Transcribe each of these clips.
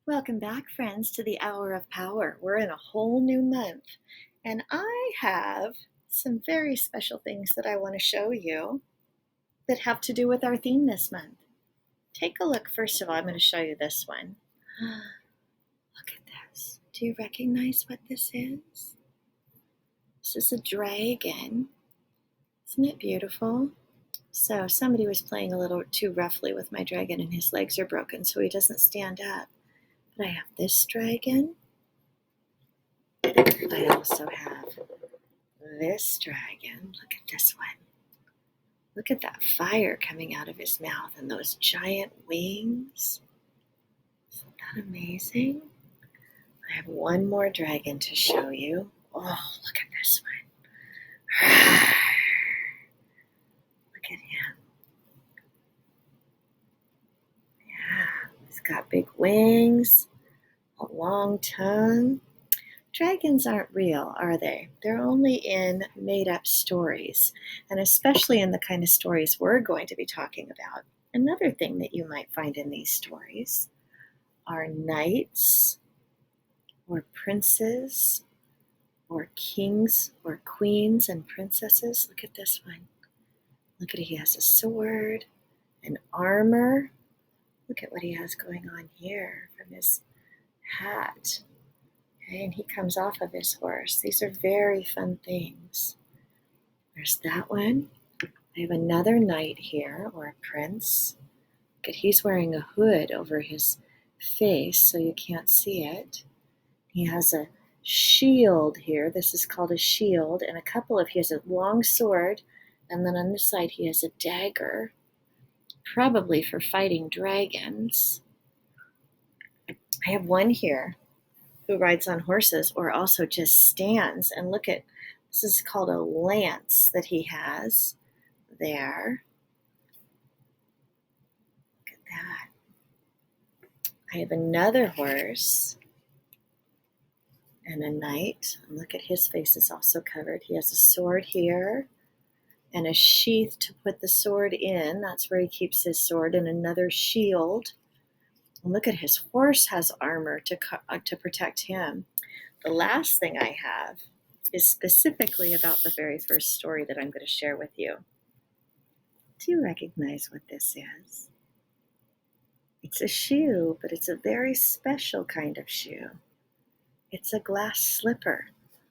Welcome back, friends, to the Hour of Power. We're in a whole new month, and I have some very special things that I want to show you that have to do with our theme this month. Take a look. First of all, I'm going to show you this one. Look at this. Do you recognize what this is? This is a dragon. Isn't it beautiful? So somebody was playing a little too roughly with my dragon, and his legs are broken, so he doesn't stand up. But I have this dragon. I also have this dragon. Look at this one. Look at that fire coming out of his mouth and those giant wings. Isn't that amazing? I have one more dragon to show you. Oh, look at this one. Look at him. Yeah, he's got big wings, a long tongue. Dragons aren't real, are they? They're only in made-up stories, and especially in the kind of stories we're going to be talking about. Another thing that you might find in these stories are knights or princes or kings or queens and princesses. Look at this one. Look at it. He has a sword and armor. Look at what he has going on here from his hat. Okay, and he comes off of his horse. These are very fun things. There's that one. I have another knight here, or a prince. Look at, he's wearing a hood over his face so you can't see it. He has a shield here. This is called a shield. And he has a long sword. And then on this side he has a dagger, probably for fighting dragons. I have one here who rides on horses or also just stands. And look at, this is called a lance that he has there. Look at that. I have another horse and a knight. And look at, his face is also covered. He has a sword here and a sheath to put the sword in. That's where he keeps his sword, and another shield. And look at, his horse has armor to protect him. The last thing I have is specifically about the very first story that I'm going to share with you. Do you recognize what this is? It's a shoe, but it's a very special kind of shoe. It's a glass slipper.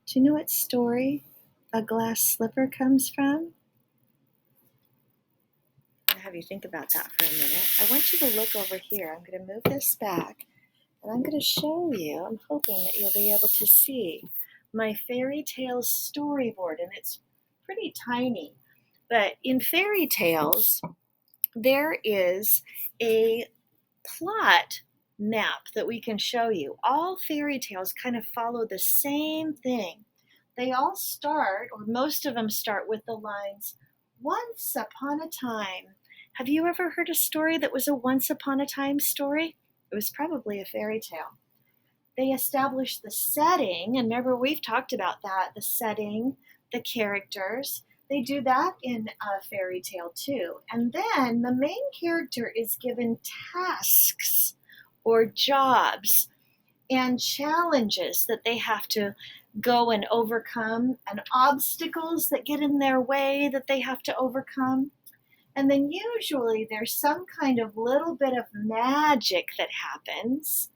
Do you know what story a glass slipper comes from? I'll have you think about that for a minute. I want you to look over here. I'm going to move this back, and I'm going to show you. I'm hoping that you'll be able to see my fairy tales storyboard, and it's pretty tiny. But in fairy tales, there is a plot map that we can show you. All fairy tales kind of follow the same thing. They all start, or most of them start, with the lines, "Once upon a time." Have you ever heard a story that was a once upon a time story? It was probably a fairy tale. They establish the setting, and remember, we've talked about that, the setting, the characters. They do that in a fairy tale too. And then the main character is given tasks or jobs and challenges that they have to go and overcome, and obstacles that get in their way that they have to overcome. And then usually there's some kind of little bit of magic that happens,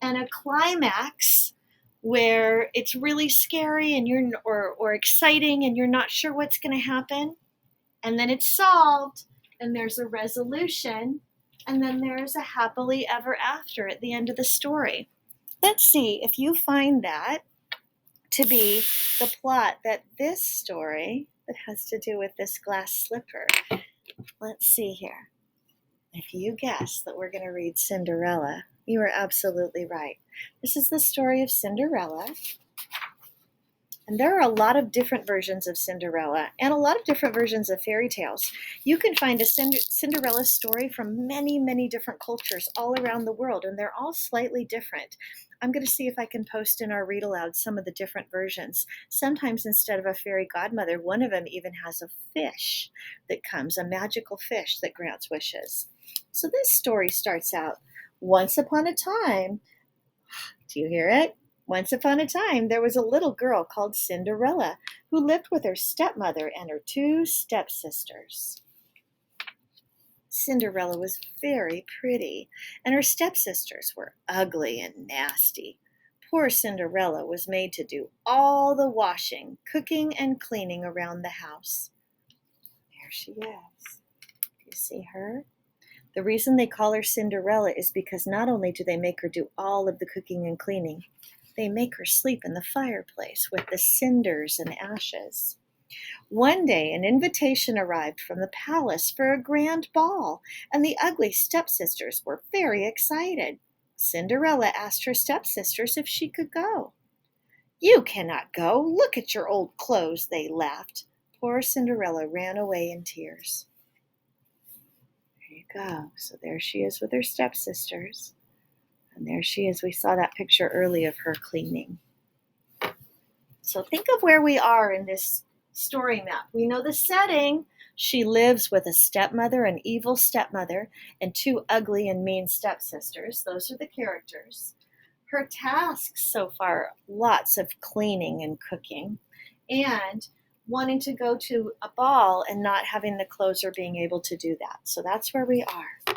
and a climax where it's really scary and or exciting and you're not sure what's going to happen. And then it's solved, and there's a resolution, and then there's a happily ever after at the end of the story. Let's see if you find that to be the plot that this story that has to do with this glass slipper. Let's see here. If you guess that we're going to read Cinderella, you are absolutely right. This is the story of Cinderella. And there are a lot of different versions of Cinderella and a lot of different versions of fairy tales. You can find a Cinderella story from many, many different cultures all around the world, and they're all slightly different. I'm going to see if I can post in our read aloud some of the different versions. Sometimes instead of a fairy godmother, one of them even has a fish that comes, a magical fish that grants wishes. So this story starts out, once upon a time, Do you hear it? Once upon a time, there was a little girl called Cinderella who lived with her stepmother and her two stepsisters. Cinderella was very pretty, and her stepsisters were ugly and nasty. Poor Cinderella was made to do all the washing, cooking, and cleaning around the house. There she is. Do you see her? The reason they call her Cinderella is because not only do they make her do all of the cooking and cleaning, they make her sleep in the fireplace with the cinders and ashes. One day, an invitation arrived from the palace for a grand ball, and the ugly stepsisters were very excited. Cinderella asked her stepsisters if she could go. "You cannot go. Look at your old clothes," they laughed. Poor Cinderella ran away in tears. There you go. So there she is with her stepsisters. And there she is. We saw that picture early of her cleaning. So think of where we are in this story map. We know the setting. She lives with a stepmother, an evil stepmother, and two ugly and mean stepsisters. Those are the characters. Her tasks so far, lots of cleaning and cooking, and wanting to go to a ball and not having the clothes or being able to do that. So that's where we are.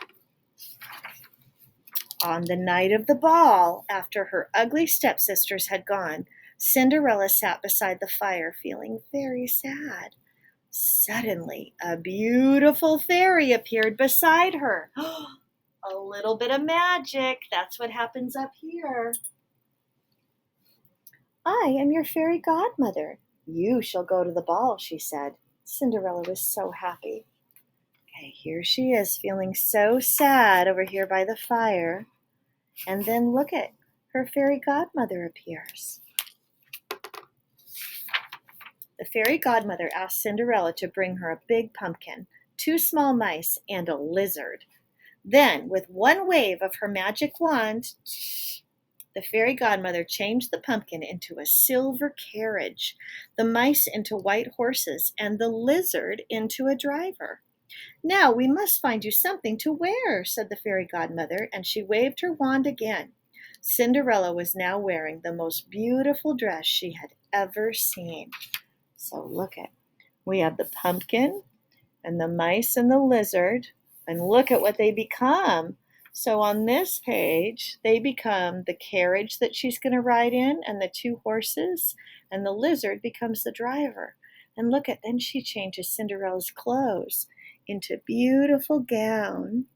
On the night of the ball, after her ugly stepsisters had gone, Cinderella sat beside the fire feeling very sad. Suddenly, a beautiful fairy appeared beside her. A little bit of magic. That's what happens up here. "I am your fairy godmother. You shall go to the ball," she said. Cinderella was so happy. Okay, here she is feeling so sad over here by the fire. And then look at her fairy godmother appears. The fairy godmother asked Cinderella to bring her a big pumpkin, two small mice, and a lizard. Then, with one wave of her magic wand, the fairy godmother changed the pumpkin into a silver carriage, the mice into white horses, and the lizard into a driver. "Now we must find you something to wear," said the fairy godmother, and she waved her wand again. Cinderella was now wearing the most beautiful dress she had ever seen. So look at, we have the pumpkin and the mice and the lizard, and look at what they become. So on this page, they become the carriage that she's going to ride in and the two horses, and the lizard becomes the driver. And look at, then she changes Cinderella's clothes into beautiful gown.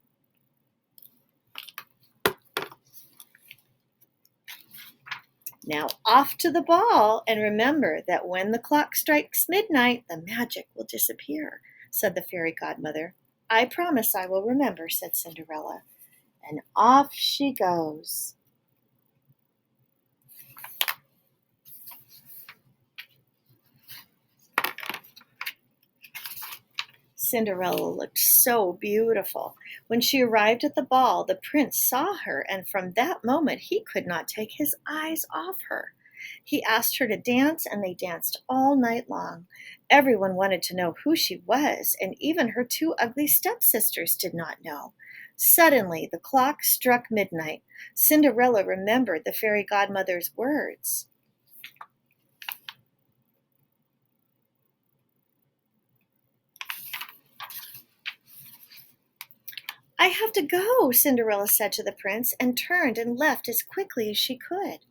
Now off to the ball, and remember that when the clock strikes midnight, the magic will disappear, said the fairy godmother. "I promise I will remember," said Cinderella. And off she goes. Cinderella looked so beautiful. When she arrived at the ball, the prince saw her, and from that moment he could not take his eyes off her. He asked her to dance, and they danced all night long. Everyone wanted to know who she was, and even her two ugly stepsisters did not know. Suddenly, the clock struck midnight. Cinderella remembered the fairy godmother's words. "I have to go," Cinderella said to the prince, and turned and left as quickly as she could.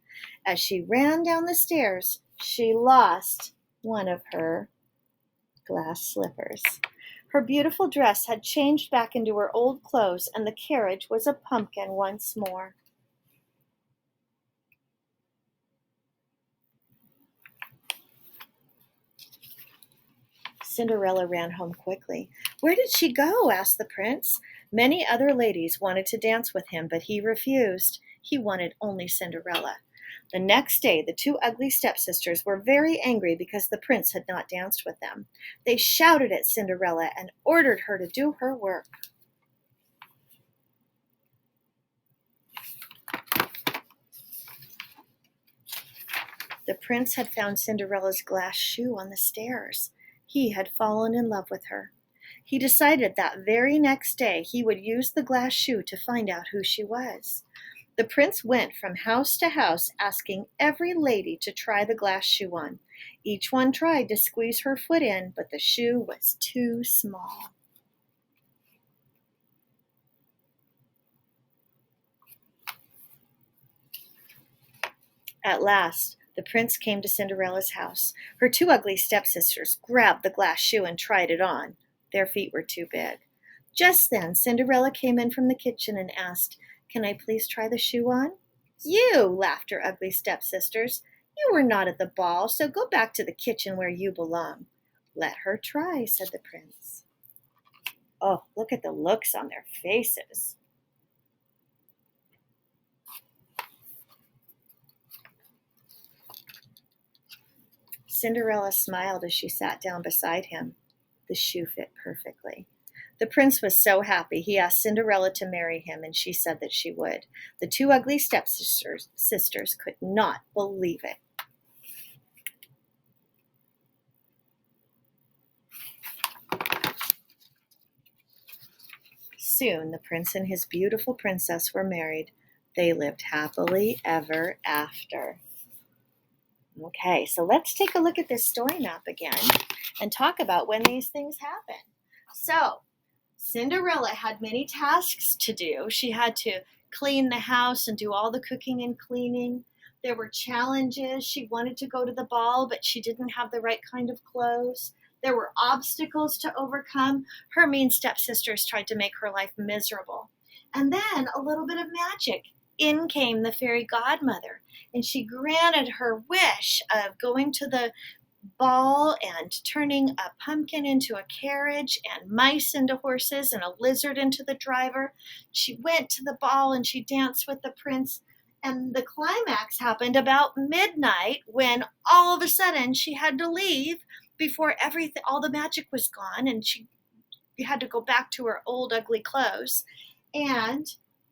As she ran down the stairs, she lost one of her glass slippers. Her beautiful dress had changed back into her old clothes, and the carriage was a pumpkin once more. Cinderella ran home quickly. "Where did she go?" asked the prince. Many other ladies wanted to dance with him, but he refused. He wanted only Cinderella. The next day, the two ugly stepsisters were very angry because the prince had not danced with them. They shouted at Cinderella and ordered her to do her work. The prince had found Cinderella's glass shoe on the stairs. He had fallen in love with her. He decided that very next day he would use the glass shoe to find out who she was. The prince went from house to house asking every lady to try the glass shoe on. Each one tried to squeeze her foot in, but the shoe was too small. At last, the prince came to Cinderella's house. Her two ugly stepsisters grabbed the glass shoe and tried it on. Their feet were too big. Just then, Cinderella came in from the kitchen and asked, "Can I please try the shoe on?" "You," laughed her ugly stepsisters. "You were not at the ball, so go back to the kitchen where you belong." "Let her try," said the prince. Oh, look at the looks on their faces. Cinderella smiled as she sat down beside him. The shoe fit perfectly. The prince was so happy he asked Cinderella to marry him, and she said that she would. The two ugly stepsisters could not believe it. Soon the prince and his beautiful princess were married. They lived happily ever after. Okay, so let's take a look at this story map again and talk about when these things happen. So, Cinderella had many tasks to do. She had to clean the house and do all the cooking and cleaning. There were challenges. She wanted to go to the ball, but she didn't have the right kind of clothes. There were obstacles to overcome. Her mean stepsisters tried to make her life miserable. And then a little bit of magic. In came the fairy godmother, and she granted her wish of going to the ball and turning a pumpkin into a carriage and mice into horses and a lizard into the driver. She went to the ball and she danced with the prince. And the climax happened about midnight when all of a sudden she had to leave before all the magic was gone, and she had to go back to her old ugly clothes. And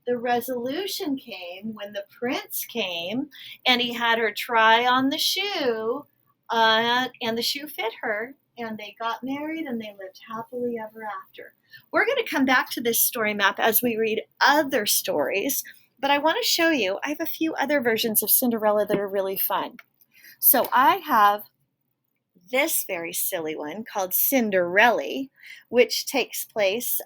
the resolution came when the prince came and he had her try on the shoe, and the shoe fit her, and they got married and they lived happily ever after. We're going to come back to this story map as we read other stories, but I want to show you, I have a few other versions of Cinderella that are really fun. So I have this very silly one called Cinderelly, which takes place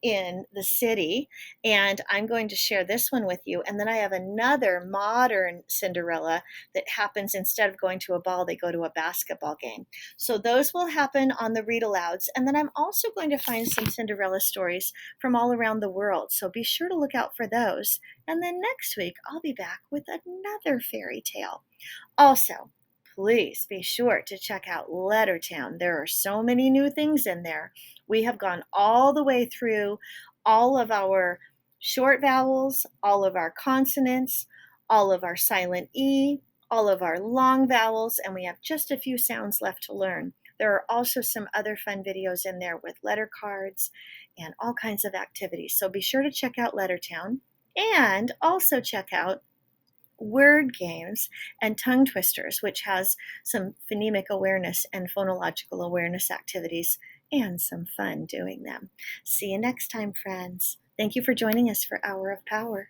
in the city. And I'm going to share this one with you. And then I have another modern Cinderella that happens, instead of going to a ball, they go to a basketball game. So those will happen on the read alouds. And then I'm also going to find some Cinderella stories from all around the world. So be sure to look out for those. And then next week, I'll be back with another fairy tale. Also, please be sure to check out Lettertown. There are so many new things in there. We have gone all the way through all of our short vowels, all of our consonants, all of our silent E, all of our long vowels, and we have just a few sounds left to learn. There are also some other fun videos in there with letter cards and all kinds of activities. So be sure to check out Lettertown, and also check out Word Games and Tongue Twisters, which has some phonemic awareness and phonological awareness activities and some fun doing them. See you next time, friends. Thank you for joining us for Hour of Power.